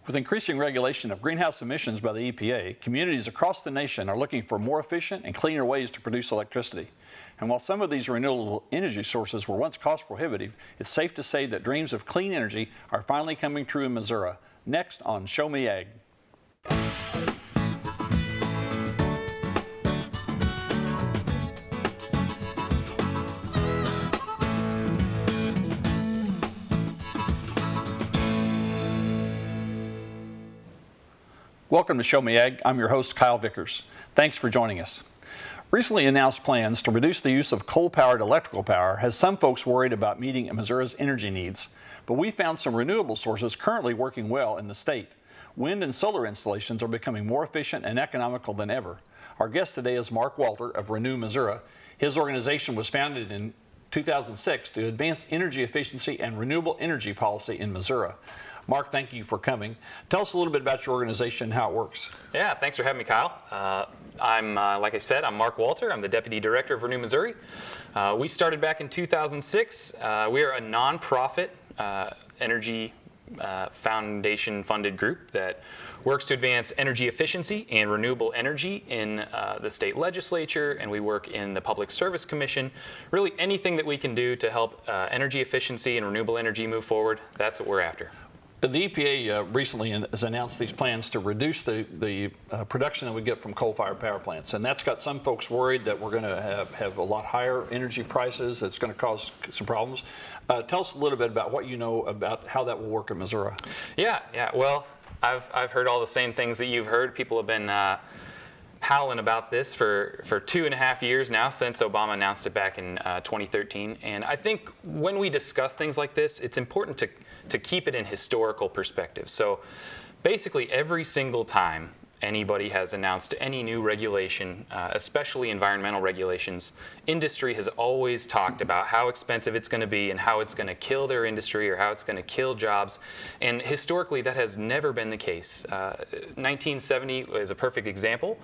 With increasing regulation of greenhouse emissions by the EPA, communities across the nation are looking for more efficient and cleaner ways to produce electricity. And while some of these renewable energy sources were once cost prohibitive, it's safe to say that dreams of clean energy are finally coming true in Missouri. Next on Show Me Ag. Welcome to Show Me Ag. I'm your host, Kyle Vickers. Thanks for joining us. Recently announced plans to reduce the use of coal-powered electrical power has some folks worried about meeting Missouri's energy needs. But we found some renewable sources currently working well in the state. Wind and solar installations are becoming more efficient and economical than ever. Our guest today is Mark Walter of Renew Missouri. His organization was founded in 2006 to advance energy efficiency and renewable energy policy in Missouri. Mark, thank you for coming. Tell us a little bit about your organization and how it works. Yeah, thanks for having me, Kyle. Like I said, I'm Mark Walter. I'm the Deputy Director of Renew Missouri. We started back in 2006. We are a nonprofit energy foundation-funded group that works to advance energy efficiency and renewable energy in the state legislature, and we work in the Public Service Commission. Really anything that we can do to help energy efficiency and renewable energy move forward, that's what we're after. The EPA recently has announced these plans to reduce the production that we get from coal-fired power plants, and that's got some folks worried that we're going to have a lot higher energy prices. That's going to cause some problems. Tell us a little bit about what you know about how that will work in Missouri. Yeah. Well, I've heard all the same things that you've heard. People have been howling about this for 2.5 years now, since Obama announced it back in 2013. And I think when we discuss things like this, it's important to keep it in historical perspective. So basically every single time anybody has announced any new regulation, especially environmental regulations, industry has always talked about how expensive it's going to be and how it's going to kill their industry or how it's going to kill jobs. And historically, that has never been the case. 1970 is a perfect example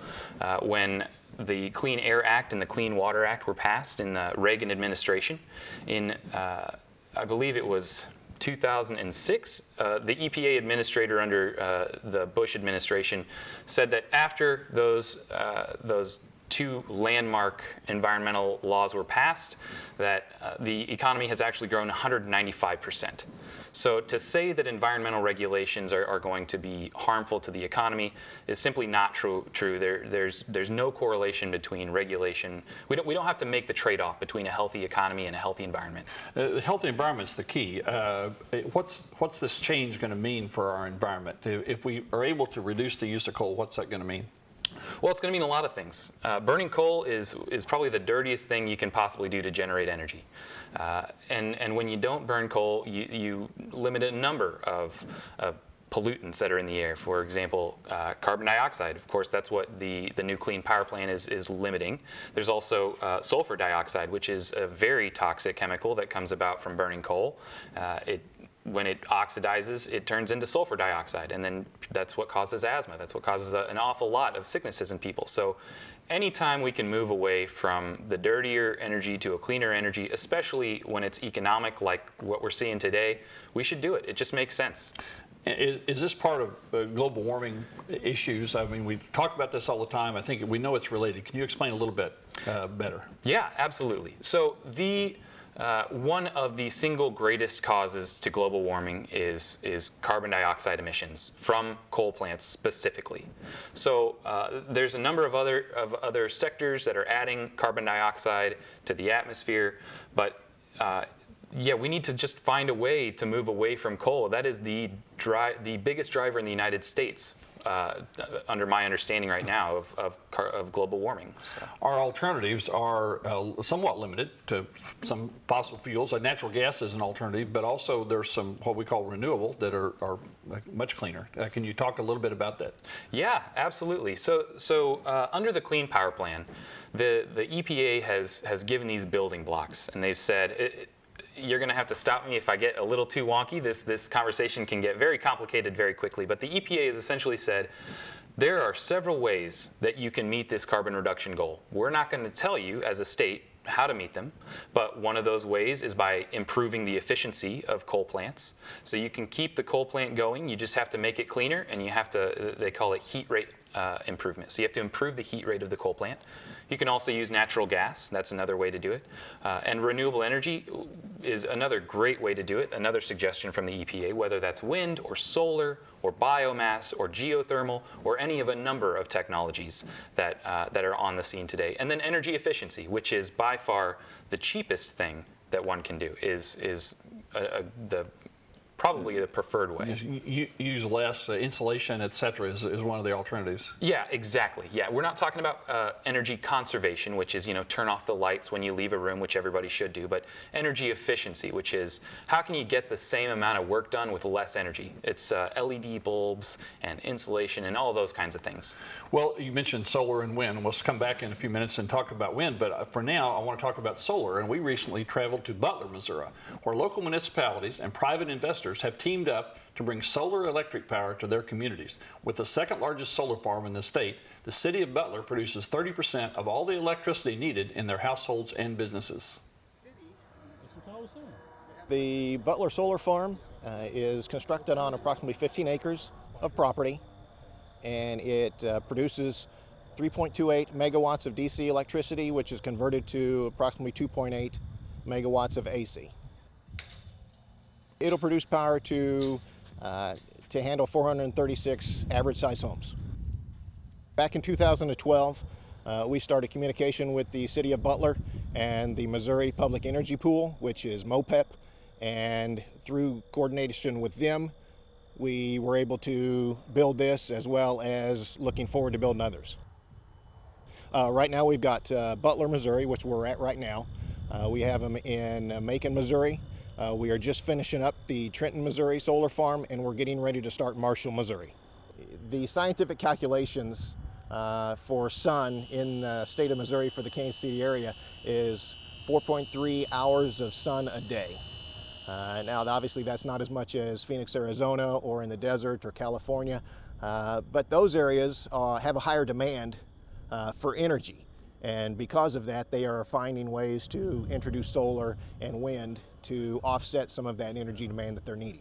when the Clean Air Act and the Clean Water Act were passed in the Reagan administration. In, I believe it was 2006, the EPA administrator under the Bush administration said that after those two landmark environmental laws were passed, that the economy has actually grown 195%. So to say that environmental regulations are going to be harmful to the economy is simply not true. There's no correlation between regulation. We don't have to make the trade-off between a healthy economy and a healthy environment. The healthy environment is the key. What's this change going to mean for our environment? If we are able to reduce the use of coal, what's that going to mean? Well, it's going to mean a lot of things. Burning coal is probably the dirtiest thing you can possibly do to generate energy. And when you don't burn coal, you limit a number of pollutants that are in the air. For example, carbon dioxide. Of course, that's what the new clean power plant is limiting. There's also sulfur dioxide, which is a very toxic chemical that comes about from burning coal. When it oxidizes, it turns into sulfur dioxide, and then that's what causes asthma. That's what causes an awful lot of sicknesses in people. So anytime we can move away from the dirtier energy to a cleaner energy, especially when it's economic like what we're seeing today, we should do it. It just makes sense. Is this part of global warming issues? I mean, we talk about this all the time. I think we know it's related. Can you explain a little bit better? Yeah, absolutely. So one of the single greatest causes to global warming is carbon dioxide emissions from coal plants specifically. So there's a number of other sectors that are adding carbon dioxide to the atmosphere, but yeah, we need to just find a way to move away from coal. That is the biggest driver in the United States, under my understanding right now, of global warming. So. Our alternatives are somewhat limited to some fossil fuels. Natural gas is an alternative, but also there's some what we call renewable that are much cleaner. Can you talk a little bit about that? Yeah, absolutely. So under the Clean Power Plan, the EPA has given these building blocks, and they've said, you're going to have to stop me if I get a little too wonky. This conversation can get very complicated very quickly. But the EPA has essentially said there are several ways that you can meet this carbon reduction goal. We're not going to tell you as a state how to meet them, but one of those ways is by improving the efficiency of coal plants. So you can keep the coal plant going, you just have to make it cleaner, and you have to, they call it heat rate improvement. So you have to improve the heat rate of the coal plant. You can also use natural gas, that's another way to do it. And renewable energy is another great way to do it, another suggestion from the EPA, whether that's wind or solar or biomass or geothermal or any of a number of technologies that are on the scene today. And then energy efficiency, which is by far the cheapest thing that one can do, is probably the preferred way. Use less insulation, et cetera, is one of the alternatives. Yeah, exactly. Yeah, we're not talking about energy conservation, which is, turn off the lights when you leave a room, which everybody should do, but energy efficiency, which is how can you get the same amount of work done with less energy? It's LED bulbs and insulation and all those kinds of things. Well, you mentioned solar and wind. We'll come back in a few minutes and talk about wind, but for now, I want to talk about solar. And we recently traveled to Butler, Missouri, where local municipalities and private investors have teamed up to bring solar electric power to their communities. With the second largest solar farm in the state, the city of Butler produces 30% of all the electricity needed in their households and businesses. The Butler Solar Farm is constructed on approximately 15 acres of property, and it produces 3.28 megawatts of DC electricity, which is converted to approximately 2.8 megawatts of AC. It'll produce power to handle 436 average-size homes. Back in 2012, we started communication with the City of Butler and the Missouri Public Energy Pool, which is MOPEP, and through coordination with them, we were able to build this as well as looking forward to building others. Right now we've got Butler, Missouri, which we're at right now. We have them in Macon, Missouri. We are just finishing up the Trenton, Missouri solar farm, and we're getting ready to start Marshall, Missouri. The scientific calculations for sun in the state of Missouri for the Kansas City area is 4.3 hours of sun a day. Now, obviously, that's not as much as Phoenix, Arizona, or in the desert or California, but those areas have a higher demand for energy. And because of that, they are finding ways to introduce solar and wind to offset some of that energy demand that they're needing.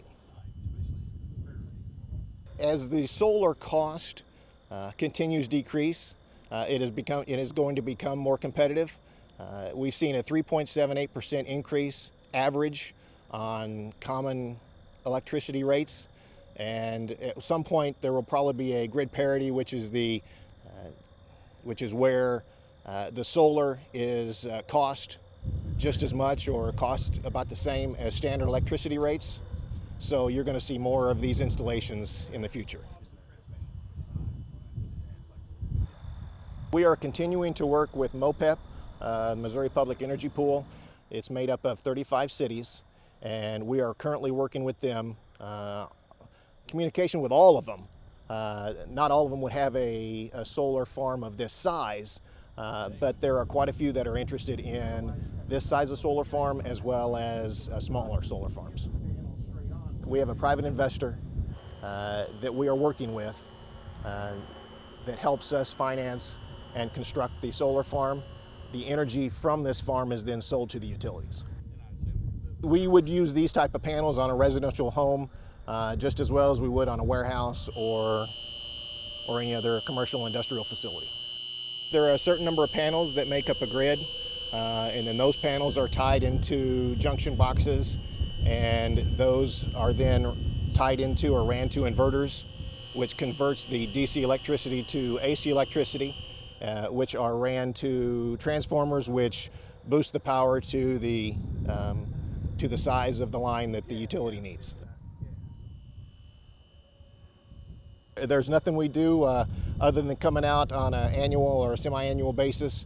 As the solar cost continues to decrease, it is going to become more competitive. We've seen a 3.78% increase average on common electricity rates, and at some point there will probably be a grid parity, which is where the solar is cost just as much or cost about the same as standard electricity rates. So you're going to see more of these installations in the future. We are continuing to work with MOPEP, Missouri Public Energy Pool. It's made up of 35 cities, and we are currently working with them, communication with all of them. Not all of them would have a solar farm of this size, but there are quite a few that are interested in this size of solar farm as well as smaller solar farms. We have a private investor that we are working with that helps us finance and construct the solar farm. The energy from this farm is then sold to the utilities. We would use these type of panels on a residential home just as well as we would on a warehouse or any other commercial industrial facility. There are a certain number of panels that make up a grid, and then those panels are tied into junction boxes, and those are then tied into or ran to inverters, which converts the DC electricity to AC electricity, which are ran to transformers, which boost the power to the size of the line that the utility needs. There's nothing we do other than coming out on an annual or a semi-annual basis,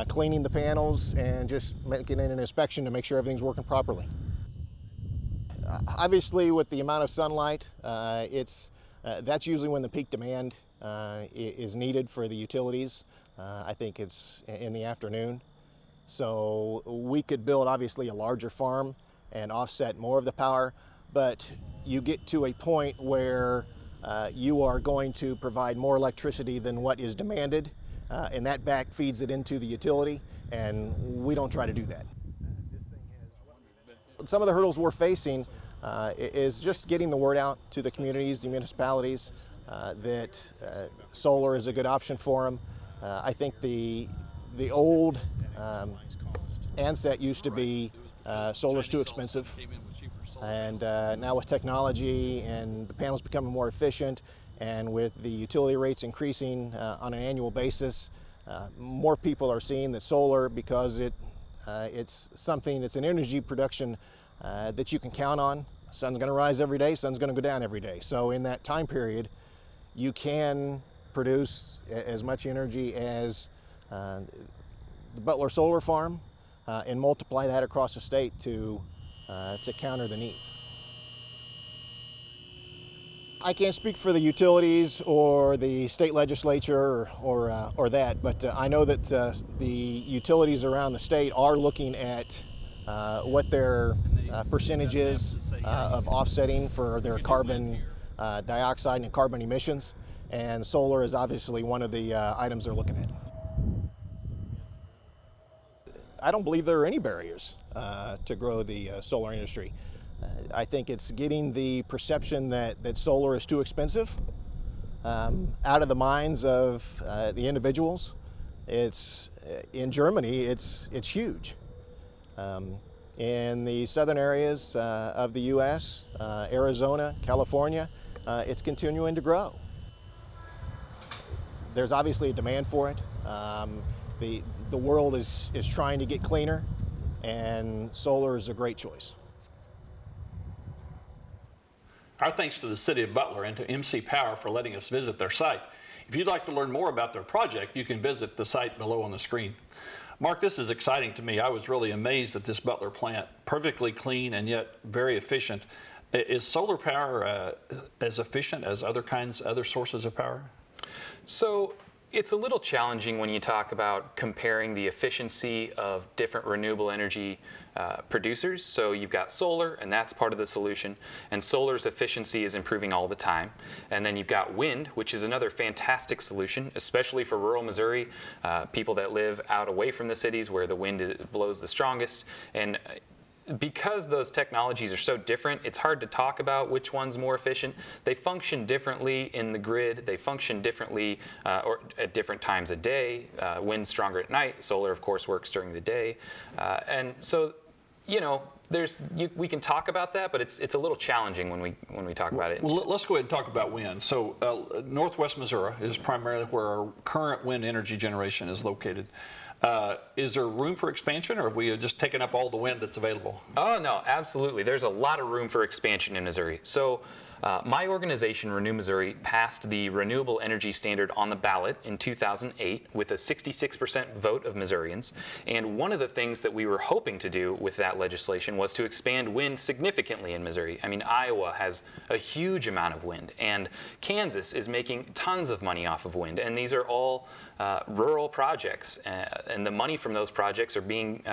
cleaning the panels and just making an inspection to make sure everything's working properly. Obviously, with the amount of sunlight, that's usually when the peak demand is needed for the utilities. I think it's in the afternoon. So we could build obviously a larger farm and offset more of the power, but you get to a point where you are going to provide more electricity than what is demanded, and that back feeds it into the utility, and we don't try to do that. Some of the hurdles we're facing is just getting the word out to the communities, the municipalities, that solar is a good option for them. I think the old answer used to be solar's too expensive, and now with technology and the panels becoming more efficient, and with the utility rates increasing on an annual basis, more people are seeing that solar, because it's something, it's an energy production that you can count on. Sun's going to rise every day, sun's going to go down every day. So in that time period, you can produce as much energy as the Butler solar farm and multiply that across the state to counter the needs. I can't speak for the utilities or the state legislature or that, but I know that the utilities around the state are looking at what their percentage is of offsetting for their carbon dioxide and carbon emissions, and solar is obviously one of the items they're looking at. I don't believe there are any barriers to grow the solar industry. I think it's getting the perception that solar is too expensive out of the minds of the individuals. It's in Germany, it's huge. In the southern areas of the U.S., Arizona, California, it's continuing to grow. There's obviously a demand for it. The world is trying to get cleaner, and solar is a great choice. Our thanks to the City of Butler and to MC Power for letting us visit their site. If you'd like to learn more about their project, you can visit the site below on the screen. Mark, this is exciting to me. I was really amazed at this Butler plant, perfectly clean and yet very efficient. Is solar power as efficient as other sources of power? So it's a little challenging when you talk about comparing the efficiency of different renewable energy producers. So you've got solar, and that's part of the solution, and solar's efficiency is improving all the time. And then you've got wind, which is another fantastic solution, especially for rural Missouri, people that live out away from the cities where the wind blows the strongest. And because those technologies are so different, it's hard to talk about which one's more efficient. They function differently in the grid. They function differently or at different times a day. Wind's stronger at night. Solar, of course, works during the day. And so, you know, we can talk about that, but it's a little challenging when we talk about it. Well, let's go ahead and talk about wind. So Northwest Missouri is primarily where our current wind energy generation is located. Is there room for expansion, or have we just taken up all the wind that's available? Oh, no, absolutely. There's a lot of room for expansion in Missouri. So my organization, Renew Missouri, passed the Renewable Energy Standard on the ballot in 2008 with a 66% vote of Missourians. And one of the things that we were hoping to do with that legislation was to expand wind significantly in Missouri. I mean, Iowa has a huge amount of wind, and Kansas is making tons of money off of wind. And these are all rural projects, and the money from those projects are being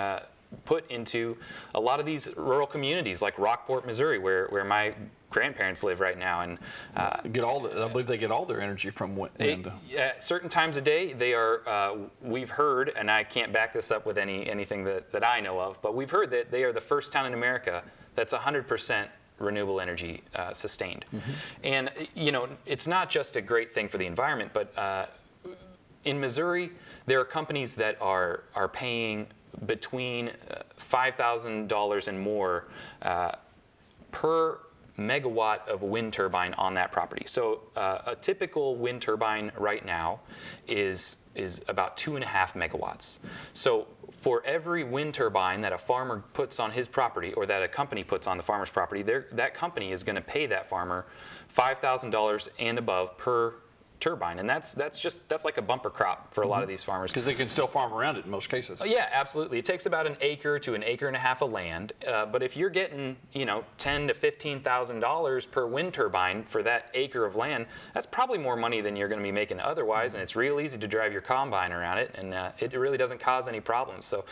put into a lot of these rural communities like Rockport, Missouri, where my grandparents live right now, and I believe they get all their energy from wind. At certain times of day, they are. We've heard, and I can't back this up with anything that I know of, but we've heard that they are the first town in America that's 100% renewable energy sustained. Mm-hmm. And you know, it's not just a great thing for the environment, but in Missouri, there are companies that are paying between $5,000 and more per megawatt of wind turbine on that property. So a typical wind turbine right now is about 2.5 megawatts. So for every wind turbine that a farmer puts on his property, or that a company puts on the farmer's property, that company is going to pay that farmer $5,000 and above per turbine, and that's like a bumper crop for a lot of these farmers, because they can still farm around it in most cases. Yeah, absolutely. It takes about an acre to an acre and a half of land, but if you're getting $10,000 to $15,000 per wind turbine for that acre of land, that's probably more money than you're going to be making otherwise, and it's real easy to drive your combine around it, and it really doesn't cause any problems. So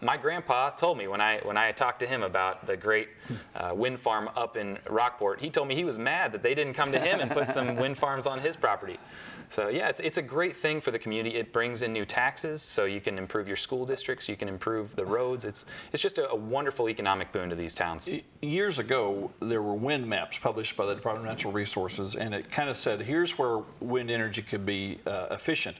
my grandpa told me when I talked to him about the great wind farm up in Rockport, he told me he was mad that they didn't come to him and put some wind farms on his property, society. So yeah, it's a great thing for the community. It brings in new taxes, so you can improve your school districts, you can improve the roads. It's just a wonderful economic boon to these towns. Years ago, there were wind maps published by the Department of Natural Resources, and it kind of said, here's where wind energy could be efficient.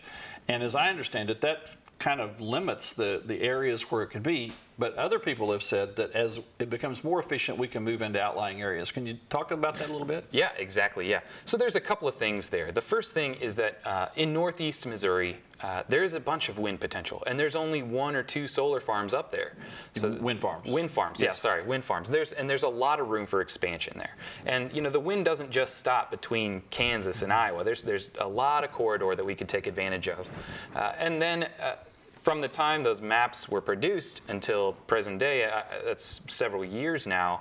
And as I understand it, that kind of limits the areas where it could be, but other people have said that as it becomes more efficient, we can move into outlying areas. Can you talk about that a little bit? Yeah, exactly, yeah. So there's a couple of things there. The first thing is that in northeast Missouri, there's a bunch of wind potential, and there's only 1 or 2 solar farms up there. So wind farms. Wind farms, yes. Yeah, sorry, wind farms. There's a lot of room for expansion there. And the wind doesn't just stop between Kansas and Iowa. There's a lot of corridor that we could take advantage of. And then from the time those maps were produced until present day, that's several years now,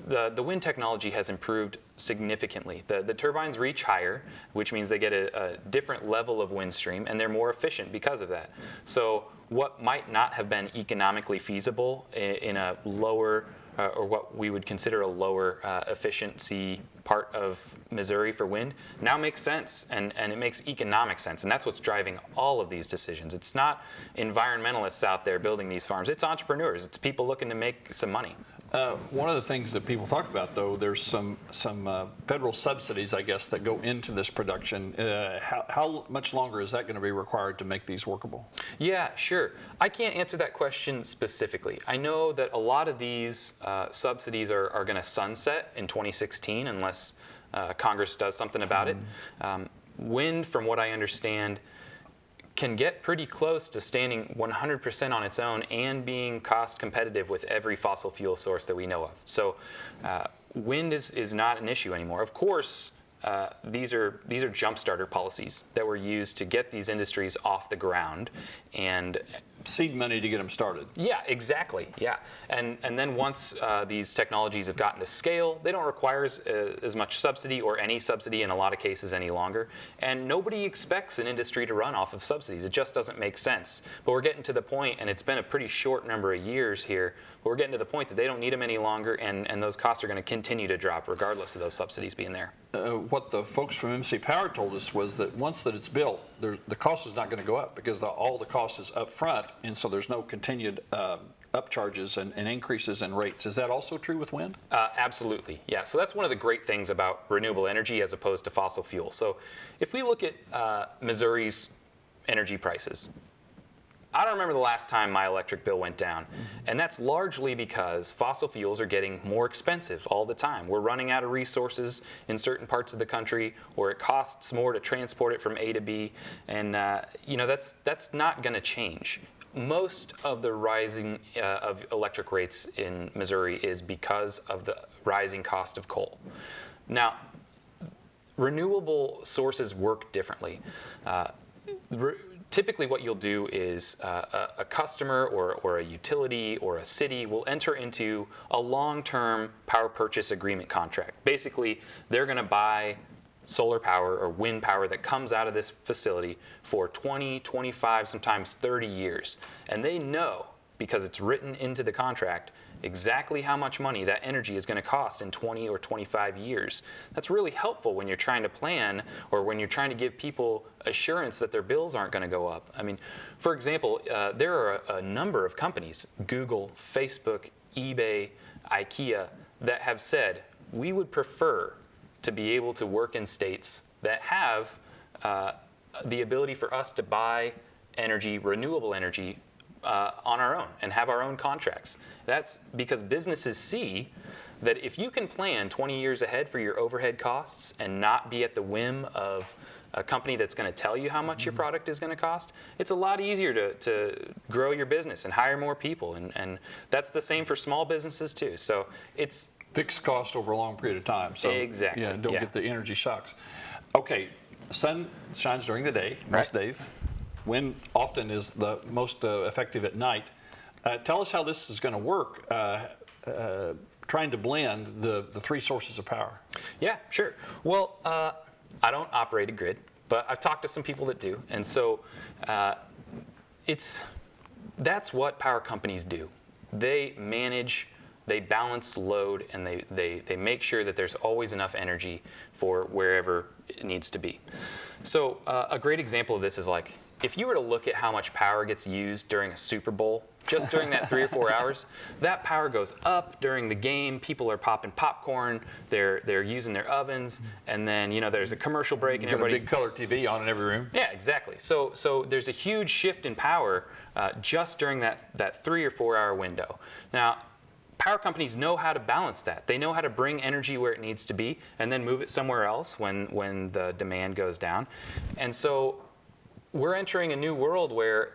the wind technology has improved significantly. The turbines reach higher, which means they get a different level of wind stream, and they're more efficient because of that. So what might not have been economically feasible in a lower, or what we would consider a lower efficiency part of Missouri for wind, now makes sense, and it makes economic sense, and that's what's driving all of these decisions. It's not environmentalists out there building these farms, it's entrepreneurs, it's people looking to make some money. One of the things that people talk about, though, there's some federal subsidies, I guess, that go into this production. How much longer is that going to be required to make these workable? Yeah, sure. I can't answer that question specifically. I know that a lot of these subsidies are going to sunset in 2016 unless Congress does something about it. Wind, from what I understand, can get pretty close to standing 100% on its own and being cost competitive with every fossil fuel source that we know of. So wind is not an issue anymore. Of course, these are jump starter policies that were used to get these industries off the ground and seed money to get them started. Yeah, exactly. Yeah, and then once these technologies have gotten to scale, they don't require as much subsidy or any subsidy in a lot of cases any longer. And nobody expects an industry to run off of subsidies. It just doesn't make sense. But we're getting to the point, and it's been a pretty short number of years here, but we're getting to the point that they don't need them any longer, and those costs are going to continue to drop regardless of those subsidies being there. What the folks from MC Power told us was that once that it's built, the cost is not going to go up because all the cost is up front, and so there's no continued upcharges and increases in rates. Is that also true with wind? Absolutely, yeah. So that's one of the great things about renewable energy as opposed to fossil fuel. So if we look at Missouri's energy prices, I don't remember the last time my electric bill went down, and that's largely because fossil fuels are getting more expensive all the time. We're running out of resources in certain parts of the country, or it costs more to transport it from A to B, and that's not going to change. Most of the rising of electric rates in Missouri is because of the rising cost of coal. Now, renewable sources work differently. Typically what you'll do is a customer or a utility or a city will enter into a long-term power purchase agreement contract. Basically, they're going to buy solar power or wind power that comes out of this facility for 20, 25, sometimes 30 years. And they know, because it's written into the contract, exactly how much money that energy is going to cost in 20 or 25 years. That's really helpful when you're trying to plan or when you're trying to give people assurance that their bills aren't going to go up. I mean, for example, there are a number of companies, Google, Facebook, eBay, IKEA, that have said, we would prefer to be able to work in states that have the ability for us to buy energy, renewable energy, on our own and have our own contracts. That's because businesses see that if you can plan 20 years ahead for your overhead costs and not be at the whim of a company that's going to tell you how much your product is going to cost, it's a lot easier to grow your business and hire more people. And that's the same for small businesses too. So it's fixed cost over a long period of time. So exactly. Yeah, don't get the energy shocks. Okay, sun shines during the day, most days. Wind often is the most effective at night. Tell us how this is going to work, trying to blend the three sources of power. Yeah, sure. Well, I don't operate a grid, but I've talked to some people that do. And so that's what power companies do. They manage They balance load, and they make sure that there's always enough energy for wherever it needs to be. So a great example of this is like, if you were to look at how much power gets used during a Super Bowl, just during that 3 or 4 hours, that power goes up during the game. People are popping popcorn, they're using their ovens, and then there's a commercial break, and everybody. Got a big color TV on in every room. Yeah, exactly. So there's a huge shift in power just during that 3 or 4 hour window. Now, power companies know how to balance that. They know how to bring energy where it needs to be, and then move it somewhere else when the demand goes down, and so. We're entering a new world where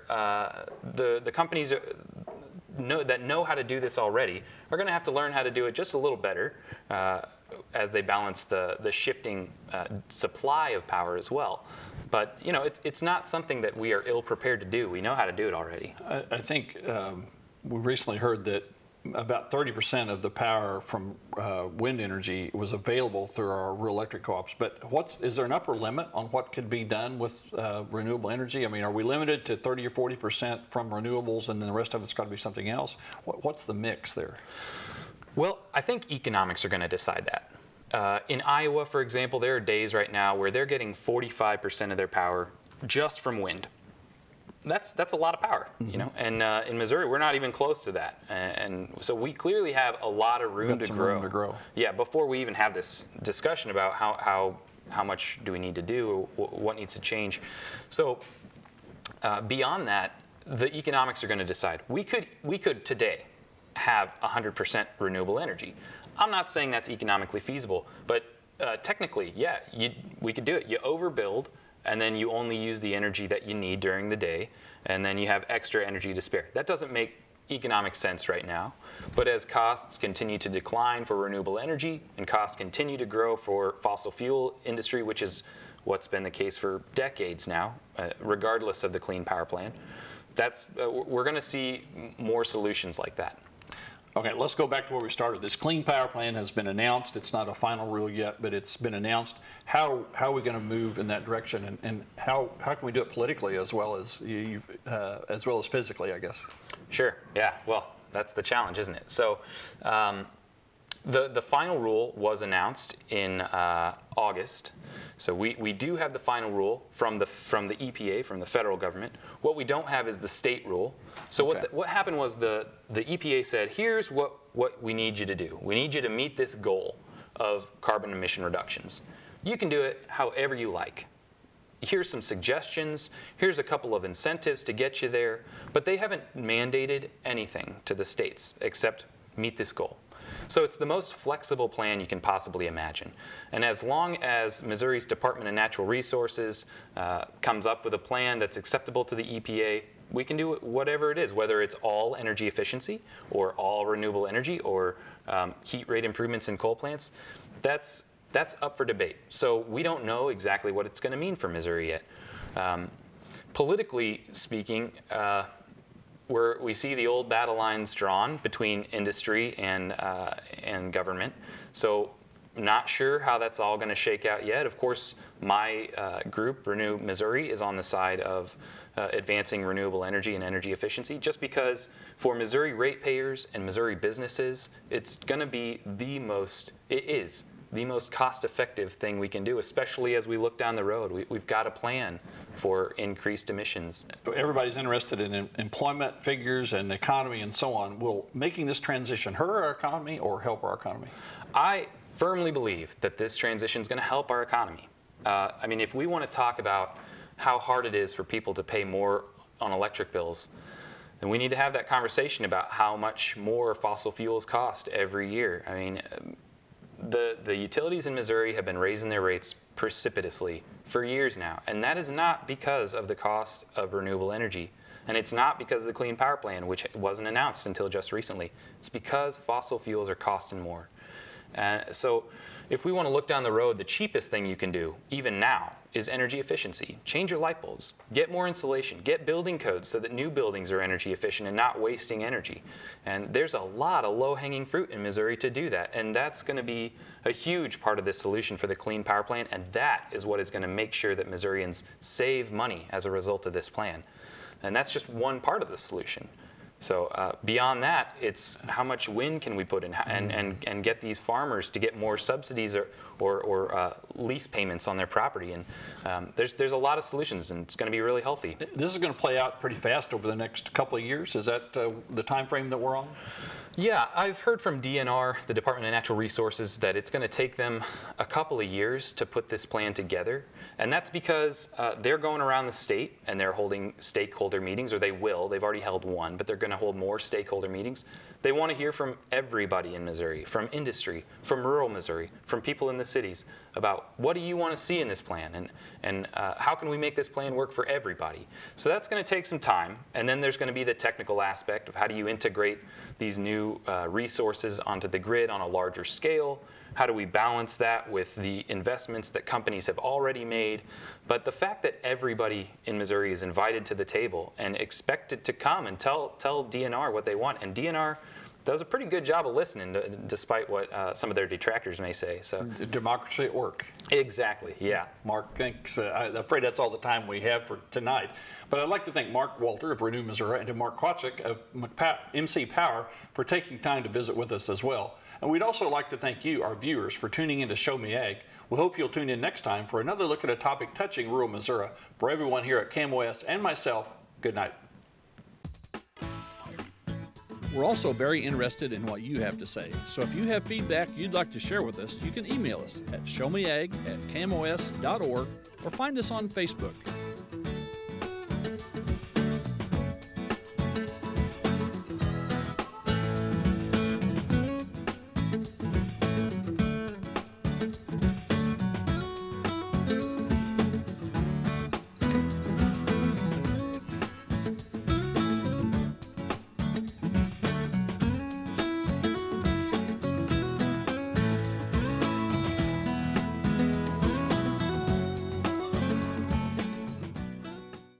the companies that know how to do this already are going to have to learn how to do it just a little better as they balance the shifting supply of power as well. But it's not something that we are ill prepared to do. We know how to do it already. I think we recently heard that about 30% of the power from wind energy was available through our rural electric co-ops. But is there an upper limit on what could be done with renewable energy? I mean, are we limited to 30 or 40% from renewables, and then the rest of it's got to be something else? What's the mix there? Well, I think economics are going to decide that. In Iowa, for example, there are days right now where they're getting 45% of their power just from wind. That's a lot of power, and in Missouri, we're not even close to that. And so we clearly have a lot of room to grow. Yeah, before we even have this discussion about how much do we need to do, what needs to change. So beyond that, the economics are going to decide. We could today have 100% renewable energy. I'm not saying that's economically feasible, but technically, yeah, we could do it. You overbuild, and then you only use the energy that you need during the day, and then you have extra energy to spare. That doesn't make economic sense right now, but as costs continue to decline for renewable energy and costs continue to grow for fossil fuel industry, which is what's been the case for decades now, regardless of the Clean Power Plan, we're going to see more solutions like that. Okay, let's go back to where we started. This Clean Power Plan has been announced. It's not a final rule yet, but it's been announced. How are we going to move in that direction, and how can we do it politically as well as physically, I guess? Sure. Yeah. Well, that's the challenge, isn't it? So, the final rule was announced in August. So we do have the final rule from the EPA, from the federal government. What we don't have is the state rule. So okay. What happened was the EPA said, here's what we need you to do. We need you to meet this goal of carbon emission reductions. You can do it however you like. Here's some suggestions. Here's a couple of incentives to get you there. But they haven't mandated anything to the states except meet this goal. So it's the most flexible plan you can possibly imagine. And as long as Missouri's Department of Natural Resources comes up with a plan that's acceptable to the EPA, we can do whatever it is, whether it's all energy efficiency or all renewable energy or heat rate improvements in coal plants. That's up for debate. So we don't know exactly what it's going to mean for Missouri yet. Politically speaking, we see the old battle lines drawn between industry and government. So not sure how that's all going to shake out yet. Of course, my group, Renew Missouri, is on the side of advancing renewable energy and energy efficiency, just because for Missouri ratepayers and Missouri businesses, it's going to be it is the most cost-effective thing we can do, especially as we look down the road. We've got a plan for increased emissions. Everybody's interested in employment figures and economy and so on. Will making this transition hurt our economy or help our economy? I firmly believe that this transition is going to help our economy. I mean, if we want to talk about how hard it is for people to pay more on electric bills, then we need to have that conversation about how much more fossil fuels cost every year. I mean, the utilities in Missouri have been raising their rates precipitously for years now, and that is not because of the cost of renewable energy, and it's not because of the Clean Power Plan, which wasn't announced until just recently. It's because fossil fuels are costing more. So if we want to look down the road, the cheapest thing you can do, even now, is energy efficiency. Change your light bulbs, get more insulation, get building codes so that new buildings are energy efficient and not wasting energy. And there's a lot of low-hanging fruit in Missouri to do that, and that's going to be a huge part of the solution for the Clean Power Plan, and that is what is going to make sure that Missourians save money as a result of this plan. And that's just one part of the solution. So beyond that, it's how much wind can we put in and get these farmers to get more subsidies or lease payments on their property. And there's a lot of solutions, and it's going to be really healthy. This is going to play out pretty fast over the next couple of years. Is that the time frame that we're on? Yeah, I've heard from DNR, the Department of Natural Resources, that it's going to take them a couple of years to put this plan together. And that's because they're going around the state and they're holding stakeholder meetings, or they will. They've already held one, but they're going to hold more stakeholder meetings. They want to hear from everybody in Missouri, from industry, from rural Missouri, from people in the cities, about what do you want to see in this plan, and how can we make this plan work for everybody. So that's going to take some time, and then there's going to be the technical aspect of how do you integrate these new resources onto the grid on a larger scale. How do we balance that with the investments that companies have already made? But the fact that everybody in Missouri is invited to the table and expected to come and tell DNR what they want, and DNR does a pretty good job of listening, despite what some of their detractors may say. So democracy at work. Exactly, yeah. Mark, thanks. I'm afraid that's all the time we have for tonight. But I'd like to thank Mark Walter of Renew Missouri and to Mark Krawczyk of MC Power for taking time to visit with us as well. And we'd also like to thank you, our viewers, for tuning in to Show Me Ag. We hope you'll tune in next time for another look at a topic touching rural Missouri. For everyone here at KMOS and myself, good night. We're also very interested in what you have to say. So if you have feedback you'd like to share with us, you can email us at showmeag@kmos.org or find us on Facebook.